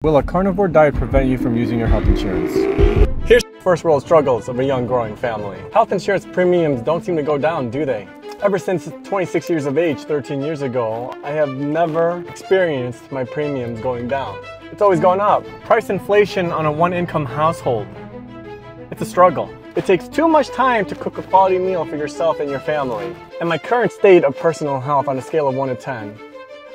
Will a carnivore diet prevent you from using your health insurance? Here's the first world struggles of a young growing family. Health insurance premiums don't seem to go down, do they? Ever since 26 years of age, 13 years ago, I have never experienced my premiums going down. It's always gone up. Price inflation on a one-income household. It's a struggle. It takes too much time to cook a quality meal for yourself and your family. And my current state of personal health on a scale of 1 to 10,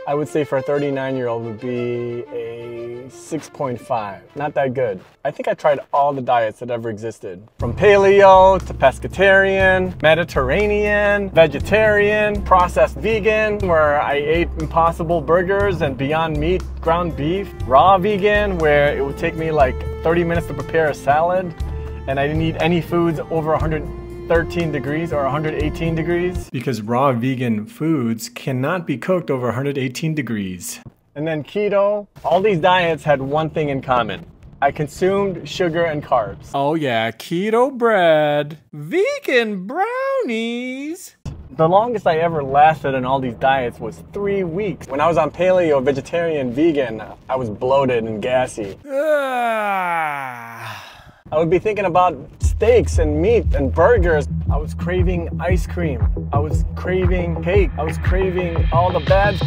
I would say for a 39-year-old would be a 6.5. Not that good. I think I tried all the diets that ever existed. From paleo to pescatarian, Mediterranean, vegetarian, processed vegan, where I ate Impossible burgers and Beyond Meat ground beef. Raw vegan, where it would take me like 30 minutes to prepare a salad, and I didn't eat any foods over 113 degrees or 118 degrees. Because raw vegan foods cannot be cooked over 118 degrees. And then keto. All these diets had one thing in common. I consumed sugar and carbs. Oh yeah, keto bread, vegan brownies. The longest I ever lasted in all these diets was 3 weeks. When I was on paleo, vegetarian, vegan, I was bloated and gassy. I would be thinking about steaks and meat and burgers. I was craving ice cream. I was craving cake. I was craving all the bad.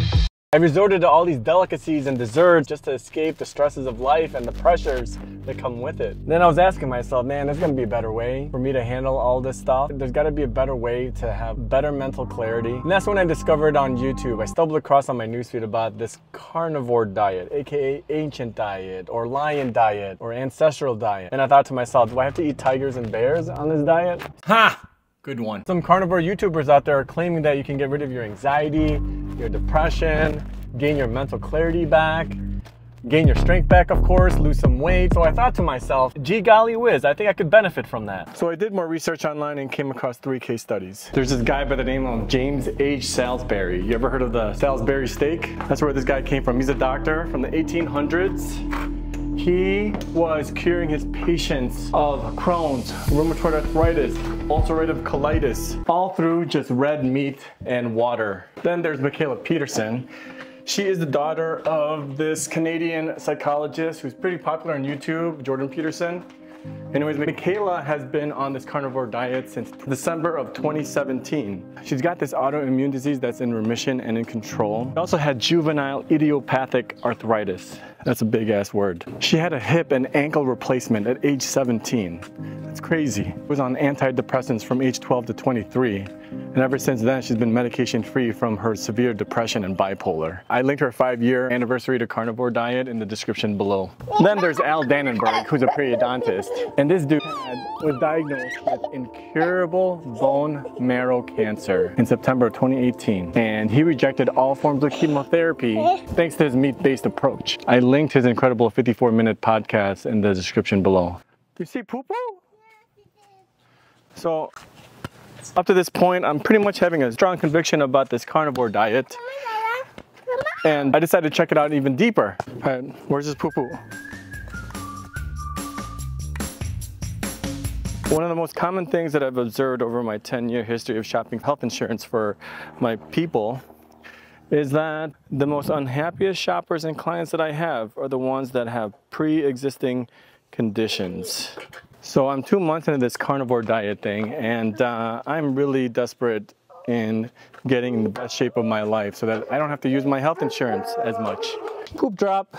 I resorted to all these delicacies and desserts just to escape the stresses of life and the pressures that come with it. Then I was asking myself, man, there's gonna be a better way for me to handle all this stuff. There's gotta be a better way to have better mental clarity. And that's when I discovered on YouTube, I stumbled across on my newsfeed about this carnivore diet, AKA ancient diet, or lion diet, or ancestral diet. And I thought to myself, do I have to eat tigers and bears on this diet? Ha! Good one. Some carnivore YouTubers out there are claiming that you can get rid of your anxiety, your depression, gain your mental clarity back, gain your strength back, of course, lose some weight. So I thought to myself, gee golly whiz, I think I could benefit from that. So I did more research online and came across 3 case studies. There's this guy by the name of James H. Salisbury. You ever heard of the Salisbury steak? That's where this guy came from. He's a doctor from the 1800s. He was curing his patients of Crohn's, rheumatoid arthritis, ulcerative colitis, all through just red meat and water. Then there's Michaela Peterson. She is the daughter of this Canadian psychologist who's pretty popular on YouTube, Jordan Peterson. Anyways, Michaela has been on this carnivore diet since December of 2017. She's got this autoimmune disease that's in remission and in control. She also had juvenile idiopathic arthritis. That's a big ass word. She had a hip and ankle replacement at age 17. That's crazy. She was on antidepressants from age 12 to 23. And ever since then, she's been medication free from her severe depression and bipolar. I linked her 5-year anniversary to carnivore diet in the description below. Then there's Al Dannenberg, who's a periodontist. And this dude was diagnosed with incurable bone marrow cancer in September of 2018. And he rejected all forms of chemotherapy thanks to his meat-based approach. I linked his incredible 54-minute podcast in the description below. Do you see poo-poo? So, up to this point, I'm pretty much having a strong conviction about this carnivore diet. And I decided to check it out even deeper. All right, where's this poo-poo? One of the most common things that I've observed over my 10-year history of shopping health insurance for my people is that the most unhappiest shoppers and clients that I have are the ones that have pre-existing conditions. So I'm 2 months into this carnivore diet thing, and I'm really desperate in getting in the best shape of my life so that I don't have to use my health insurance as much. Poop drop.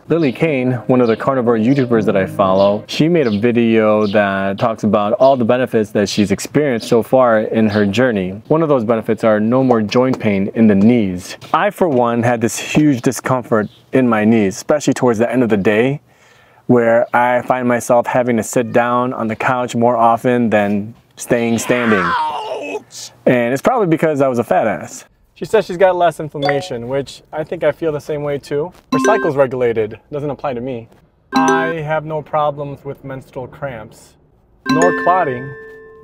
Lily Kane, one of the carnivore YouTubers that I follow, she made a video that talks about all the benefits that she's experienced so far in her journey. One of those benefits are no more joint pain in the knees. I, for one, had this huge discomfort in my knees, especially towards the end of the day, where I find myself having to sit down on the couch more often than staying standing. Ouch! And it's probably because I was a fat ass. She says she's got less inflammation, which I think I feel the same way too. Her cycle's regulated, doesn't apply to me. I have no problems with menstrual cramps, nor clotting,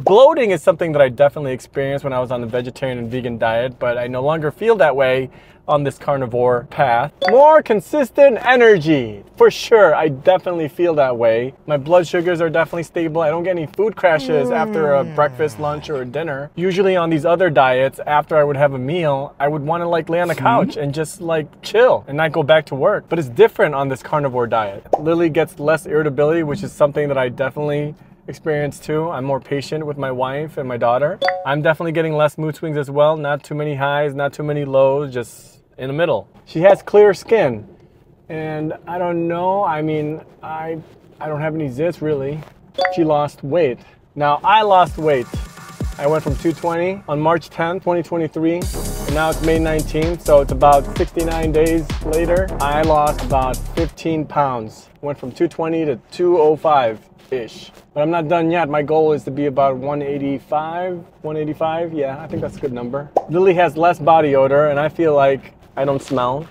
Bloating is something that I definitely experienced when I was on the vegetarian and vegan diet, but I no longer feel that way on this carnivore path. More consistent energy, for sure. I definitely feel that way. My blood sugars are definitely stable. I don't get any food crashes after a breakfast, lunch, or a dinner. Usually on these other diets, after I would have a meal, I would want to like lay on the couch and just like chill and not go back to work. But it's different on this carnivore diet. Lily gets less irritability, which is something that I definitely experience too. I'm more patient with my wife and my daughter. I'm definitely getting less mood swings as well. Not too many highs, not too many lows, just in the middle. She has clear skin, and I don't know, I mean, I don't have any zits really. She lost weight. Now I lost weight. I went from 220 on March 10th, 2023, and now it's May 19th, so it's about 69 days later. I lost about 15 pounds. Went from 220 to 205-ish. But I'm not done yet. My goal is to be about 185, yeah, I think that's a good number. Lily has less body odor, and I feel like I don't smell.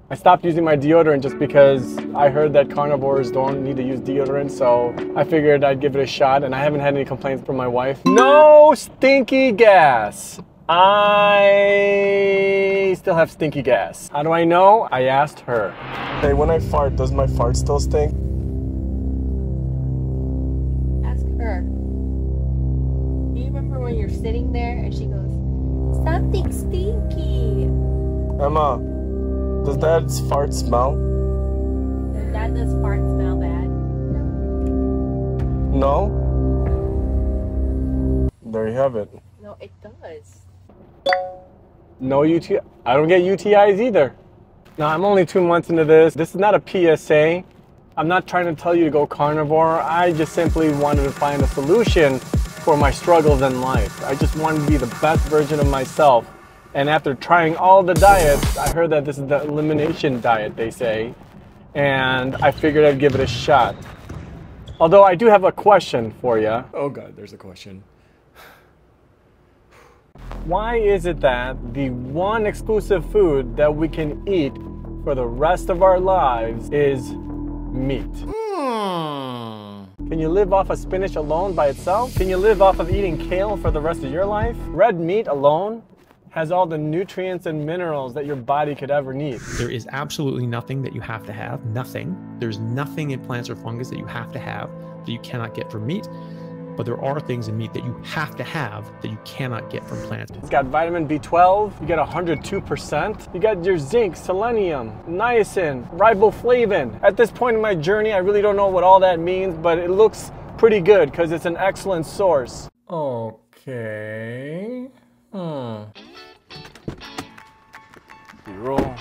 I stopped using my deodorant just because I heard that carnivores don't need to use deodorant, so I figured I'd give it a shot, and I haven't had any complaints from my wife. No stinky gas. I still have stinky gas. How do I know? I asked her. Hey, when I fart, does my fart still stink? Ask her. Do you remember when you're sitting there and she goes, something stinky? Emma, does Dad's fart smell? Dad does fart smell bad? No? There you have it. No, it does. No UTI. I don't get UTIs either. Now, I'm only 2 months into this. This is not a PSA. I'm not trying to tell you to go carnivore. I just simply wanted to find a solution for my struggles in life. I just wanted to be the best version of myself. And after trying all the diets, I heard that this is the elimination diet, they say. And I figured I'd give it a shot. Although I do have a question for you. Oh God, there's a question. Why is it that the one exclusive food that we can eat for the rest of our lives is meat? Can you live off of spinach alone by itself? Can you live off of eating kale for the rest of your life? Red meat alone has all the nutrients and minerals that your body could ever need. There is absolutely nothing that you have to have, nothing. There's nothing in plants or fungus that you have to have that you cannot get from meat. But there are things in meat that you have to have that you cannot get from plants. It's got vitamin B12, you get 102%. You got your zinc, selenium, niacin, riboflavin. At this point in my journey, I really don't know what all that means, but it looks pretty good because it's an excellent source. Okay. B-roll.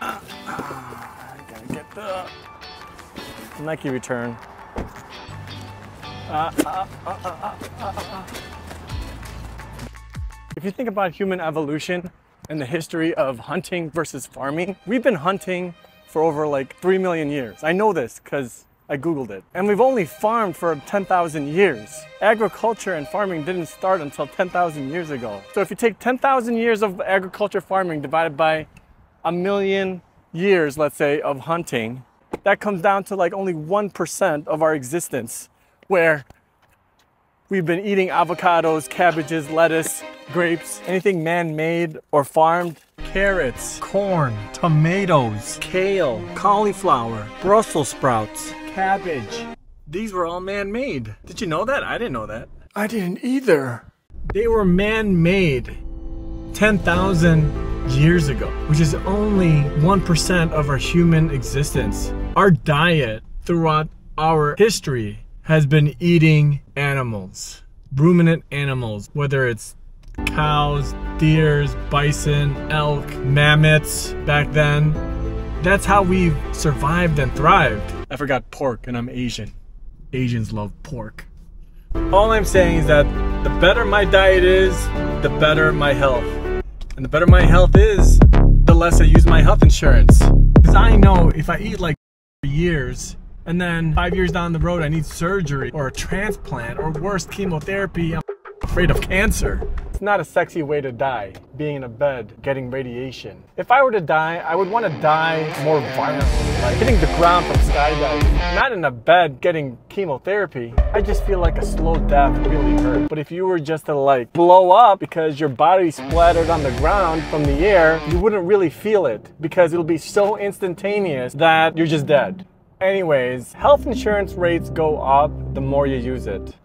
Gotta get the Nike return. If you think about human evolution and the history of hunting versus farming, we've been hunting for over like 3 million years. I know this because I Googled it. And we've only farmed for 10,000 years. Agriculture and farming didn't start until 10,000 years ago. So if you take 10,000 years of agriculture farming divided by 1 million years, let's say, of hunting, that comes down to like only 1% of our existence, where we've been eating avocados, cabbages, lettuce, grapes, anything man-made or farmed, carrots, corn, tomatoes, kale, cauliflower, Brussels sprouts, cabbage. These were all man-made. Did you know that? I didn't know that. I didn't either. They were man-made 10,000 years ago, which is only 1% of our human existence. Our diet throughout our history has been eating animals, ruminant animals, whether it's cows, deers, bison, elk, mammoths back then. That's how we've survived and thrived. I forgot pork, and I'm Asian. Asians love pork. All I'm saying is that the better my diet is, the better my health. And the better my health is, the less I use my health insurance. Because I know if I eat like for years, and then 5 years down the road I need surgery or a transplant or worse, chemotherapy, I'm afraid of cancer. It's not a sexy way to die, being in a bed, getting radiation. If I were to die, I would want to die more violently, like hitting the ground from skydiving, not in a bed getting chemotherapy. I just feel like a slow death really hurt. But if you were just to like blow up because your body splattered on the ground from the air, you wouldn't really feel it because it'll be so instantaneous that you're just dead. Anyways, health insurance rates go up the more you use it.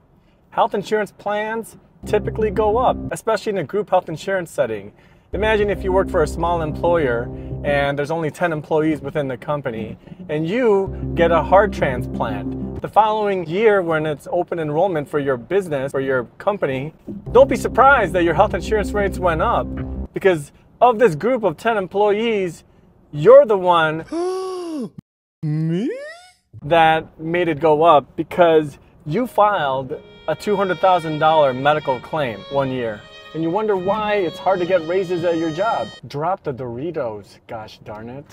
Health insurance plans typically go up, especially in a group health insurance setting. Imagine if you work for a small employer and there's only 10 employees within the company and you get a heart transplant. The following year when it's open enrollment for your business, for your company, don't be surprised that your health insurance rates went up because of this group of 10 employees, you're the one me? That made it go up because you filed a $200,000 medical claim one year. And you wonder why it's hard to get raises at your job. Drop the Doritos, gosh darn it.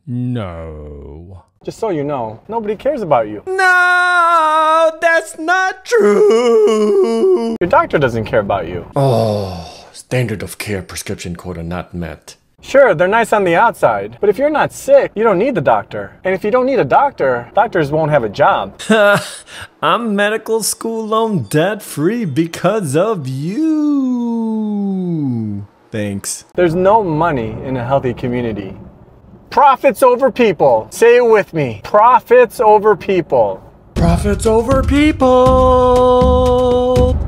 No. Just so you know, nobody cares about you. No, that's not true. Your doctor doesn't care about you. Oh, standard of care prescription quota not met. Sure, they're nice on the outside, but if you're not sick, you don't need the doctor. And if you don't need a doctor, doctors won't have a job. I'm medical school loan debt free because of you. Thanks. There's no money in a healthy community. Profits over people. Say it with me. Profits over people. Profits over people.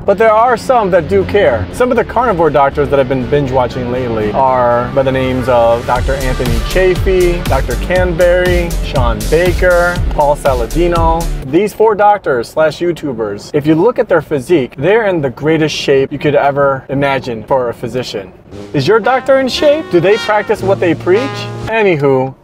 But there are some that do care. Some of the carnivore doctors that I've been binge watching lately are by the names of Dr. Anthony Chafee, Dr. Canberry, Sean Baker, Paul Saladino. These 4 doctors slash YouTubers, if you look at their physique, they're in the greatest shape you could ever imagine for a physician. Is your doctor in shape? Do they practice what they preach? Anywho,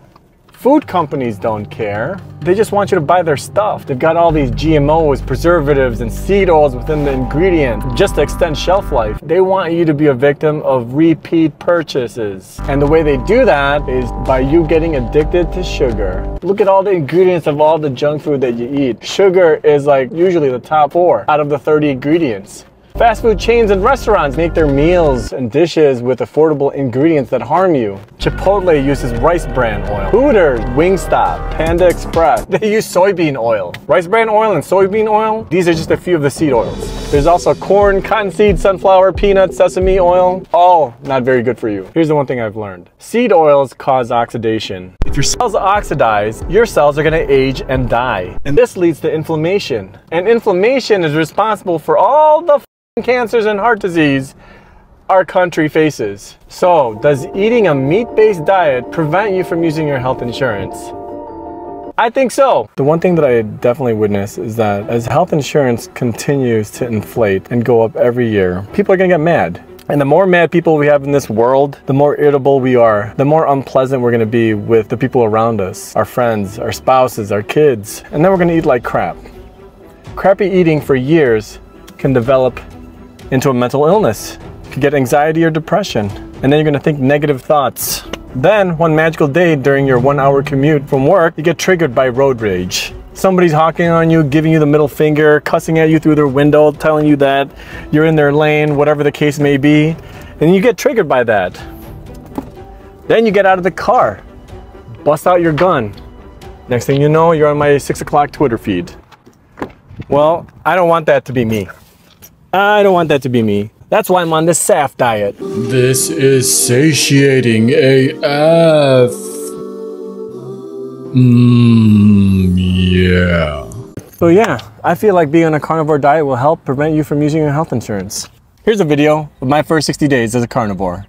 food companies don't care. They just want you to buy their stuff. They've got all these GMOs, preservatives, and seed oils within the ingredients just to extend shelf life. They want you to be a victim of repeat purchases. And the way they do that is by you getting addicted to sugar. Look at all the ingredients of all the junk food that you eat. Sugar is like usually the top 4 out of the 30 ingredients. Fast food chains and restaurants make their meals and dishes with affordable ingredients that harm you. Chipotle uses rice bran oil. Hooters, Wingstop, Panda Express, they use soybean oil. Rice bran oil and soybean oil, these are just a few of the seed oils. There's also corn, cottonseed, sunflower, peanut, sesame oil, all not very good for you. Here's the one thing I've learned. Seed oils cause oxidation. If your cells oxidize, your cells are gonna age and die. And this leads to inflammation. And inflammation is responsible for all the cancers and heart disease our country faces. So, does eating a meat-based diet prevent you from using your health insurance? I think so. The one thing that I definitely witness is that as health insurance continues to inflate and go up every year, people are gonna get mad. And the more mad people we have in this world, the more irritable we are, the more unpleasant we're gonna be with the people around us, our friends, our spouses, our kids, and then we're gonna eat like crap. Crappy eating for years can develop into a mental illness. You could get anxiety or depression, and then you're gonna think negative thoughts. Then, one magical day during your 1-hour commute from work, you get triggered by road rage. Somebody's honking on you, giving you the middle finger, cussing at you through their window, telling you that you're in their lane, whatever the case may be, and you get triggered by that. Then you get out of the car, bust out your gun. Next thing you know, you're on my 6 o'clock Twitter feed. Well, I don't want that to be me. I don't want that to be me. That's why I'm on this SAF diet. This is satiating AF. Yeah. So yeah, I feel like being on a carnivore diet will help prevent you from using your health insurance. Here's a video of my first 60 days as a carnivore.